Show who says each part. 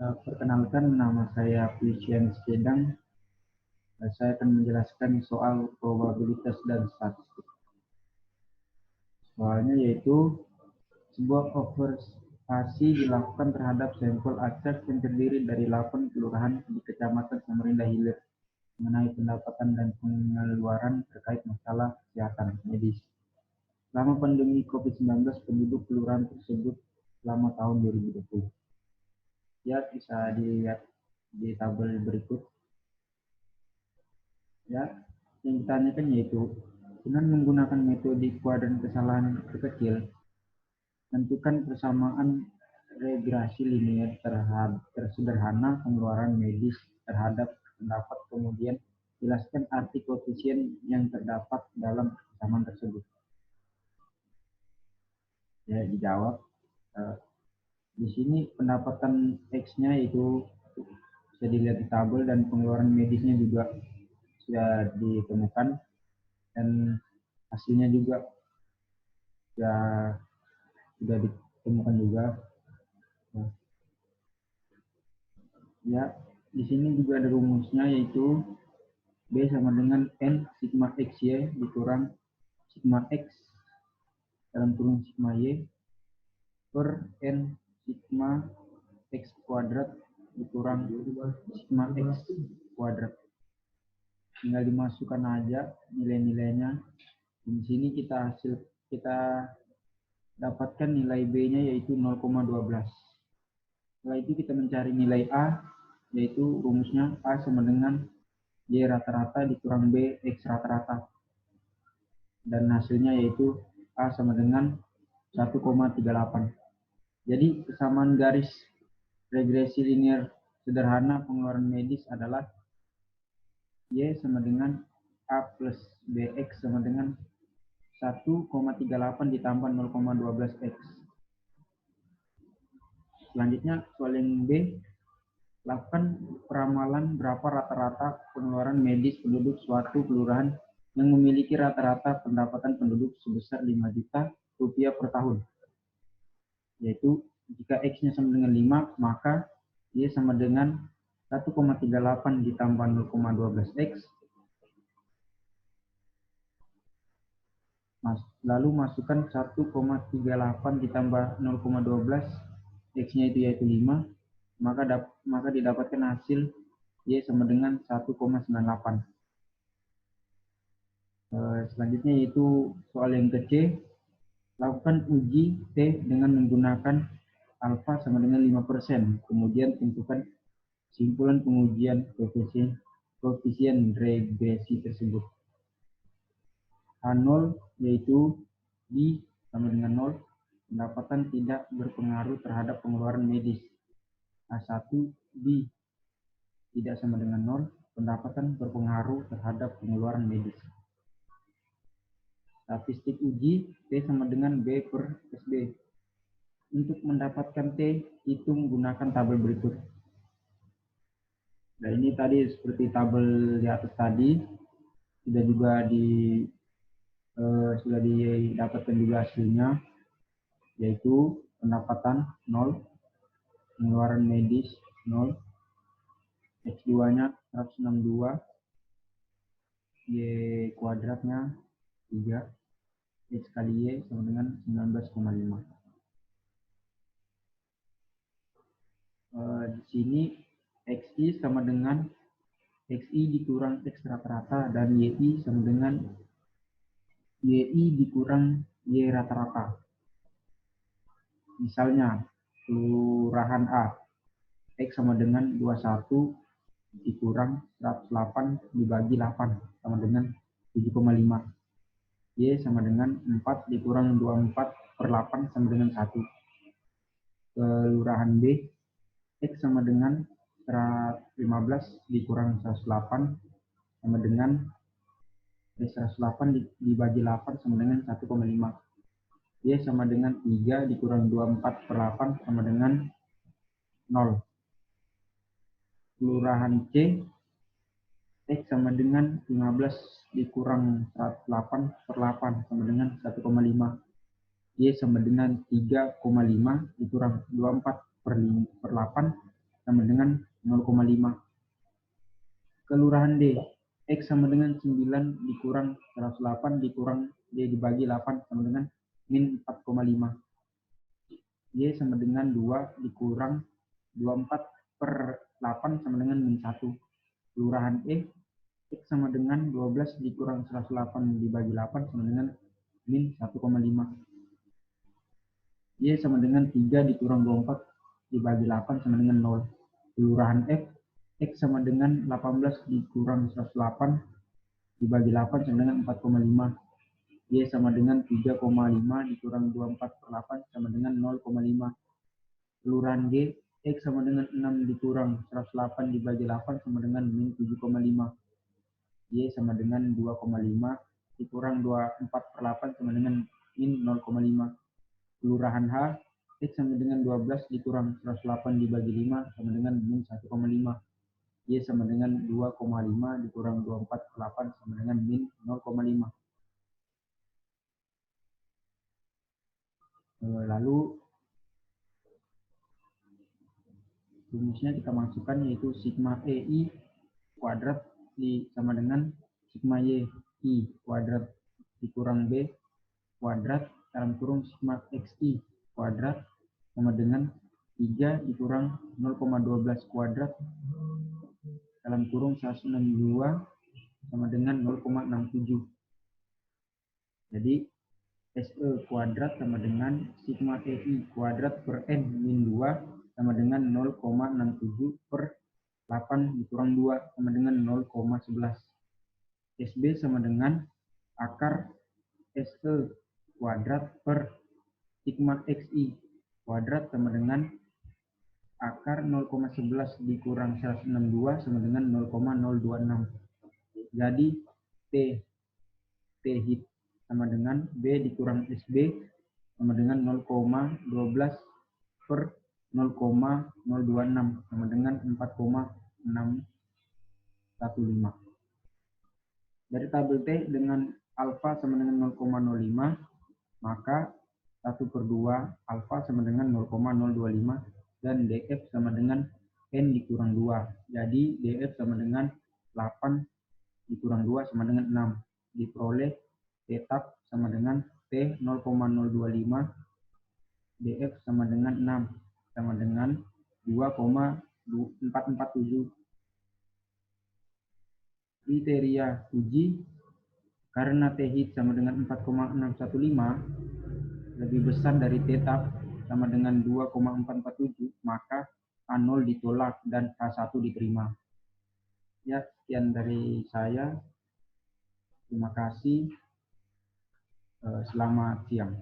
Speaker 1: Perkenalkan, nama saya Pujian Skedang. Saya akan menjelaskan soal probabilitas dan statistik. Soalnya yaitu sebuah observasi dilakukan terhadap sampel acak yang terdiri dari 8 kelurahan di Kecamatan Samarinda Hilir mengenai pendapatan dan pengeluaran terkait masalah kesehatan medis. Selama pandemi COVID-19, penduduk kelurahan tersebut selama tahun 2020. Ya, bisa dilihat di tabel berikut. Ya, yang ditanyakan yaitu dengan menggunakan metode kuadran kesalahan terkecil, tentukan persamaan regresi linear tersederhana pengeluaran medis terhadap pendapat, kemudian jelaskan arti koefisien yang terdapat dalam persamaan tersebut. Ya, dijawab. Di sini pendapatan X-nya itu bisa dilihat di tabel dan pengeluaran medisnya juga sudah ditemukan dan hasilnya juga sudah ditemukan juga. Ya, di sini juga ada rumusnya yaitu B sama dengan N sigma XY dikurang sigma X dalam kurung sigma Y per N sigma X kuadrat dikurang sigma X kuadrat. Tinggal dimasukkan aja nilai-nilainya. Di sini kita dapatkan nilai B-nya yaitu 0,12. Setelah itu kita mencari nilai A, yaitu rumusnya A sama dengan Y rata-rata dikurang B X rata-rata. Dan hasilnya yaitu A sama dengan 1,38. Jadi kesamaan garis regresi linear sederhana pengeluaran medis adalah Y sama dengan A plus BX sama dengan 1,38 ditambah 0,12X. Selanjutnya soal yang B, lakukan peramalan berapa rata-rata pengeluaran medis penduduk suatu kelurahan yang memiliki rata-rata pendapatan penduduk sebesar 5 juta rupiah per tahun. Yaitu jika X-nya sama dengan 5, maka Y sama dengan 1,38 ditambah 0,12X. Lalu masukkan 1,38 ditambah 0,12, X-nya itu yaitu 5, maka didapatkan hasil Y sama dengan 1,98. Selanjutnya yaitu soal yang ke C, lakukan uji T dengan menggunakan alfa sama dengan 5%, kemudian tentukan kesimpulan pengujian koefisien regresi tersebut. H0 yaitu B sama dengan 0, pendapatan tidak berpengaruh terhadap pengeluaran medis. H1 B tidak sama dengan 0, pendapatan berpengaruh terhadap pengeluaran medis. Statistik uji T sama dengan B per SB. Untuk mendapatkan T, hitung menggunakan tabel berikut. Nah, ini tadi seperti tabel di atas tadi, sudah didapatkan juga hasilnya, yaitu pendapatan 0, pengeluaran medis 0, X2-nya 162, Y kuadratnya 3, X kali Y sama dengan 19,5. Di sini XI sama dengan XI dikurang X rata-rata dan YI sama dengan YI dikurang Y rata-rata. Misalnya, kelurahan A, X sama dengan 21 dikurang 108 dibagi 8 sama dengan 7,5. Y sama dengan 4 dikurang 24 per 8 sama dengan 1. Kelurahan B, X sama dengan 115 dikurang 108 sama dengan 108 dibagi 8 sama dengan 1,5. Y sama dengan 3 dikurang 24 per 8 sama dengan 0. Kelurahan C, X sama dengan 15 dikurang 108 per 8 sama dengan 1,5. Y sama dengan 3,5 dikurang 24 per 8 sama dengan 0,5. Kelurahan D, X sama dengan 9 dikurang 108 dikurang D dibagi 8 sama dengan min 4,5. Y sama dengan 2 dikurang 24 per 8 sama dengan min 1. Kelurahan E, X sama dengan 12 dikurang 108 dibagi 8 sama dengan min 1,5. Y sama dengan 3 dikurang 24 dibagi 8 sama dengan 0. Kelurahan F, X sama dengan 18 dikurang 108 dibagi 8 sama dengan 4,5. Y sama dengan 3,5 dikurang 24 per 8 sama dengan 0,5. Kelurahan G, X sama dengan 6 dikurang 108 dibagi 8 sama dengan min 7,5. Y sama dengan 2,5 dikurang 24 per 8 sama dengan min 0,5. Kelurahan H, X sama dengan 12 dikurang 108 dibagi 5 sama dengan min 1,5. Y sama dengan 2,5 dikurang 24 per 8 sama dengan min 0,5. Lalu rumusnya kita masukkan yaitu sigma EI kuadrat sama dengan sigma YI kuadrat dikurang B kuadrat dalam kurung sigma XI kuadrat sama dengan 3 dikurang 0,12 kuadrat dalam kurung 162 sama dengan 0,67. Jadi SE kuadrat sama dengan sigma EI kuadrat per N min 2 sama dengan 0,67 per 8 dikurang 2 sama dengan 0,11. SB sama dengan akar SE kuadrat per sigma XI kuadrat sama dengan akar 0,11 dikurang 162 sama dengan 0,026. Jadi T hit sama dengan B dikurang SB sama dengan 0,12 per 0,026 sama dengan 4,615. Dari tabel T dengan alfa sama dengan 0,05, maka 1 per 2 alfa sama dengan 0,025 dan DF sama dengan N dikurang 2. Jadi DF sama dengan 8 dikurang 2 sama dengan 6. Diperoleh tetap sama dengan T 0,025, DF sama dengan 6, sama dengan 2,447. Kriteria uji karena T hit sama dengan 4,615 lebih besar dari tetap sama dengan 2,447, maka A0 ditolak dan A1 diterima. Ya, sekian dari saya. Terima kasih. Selamat siang.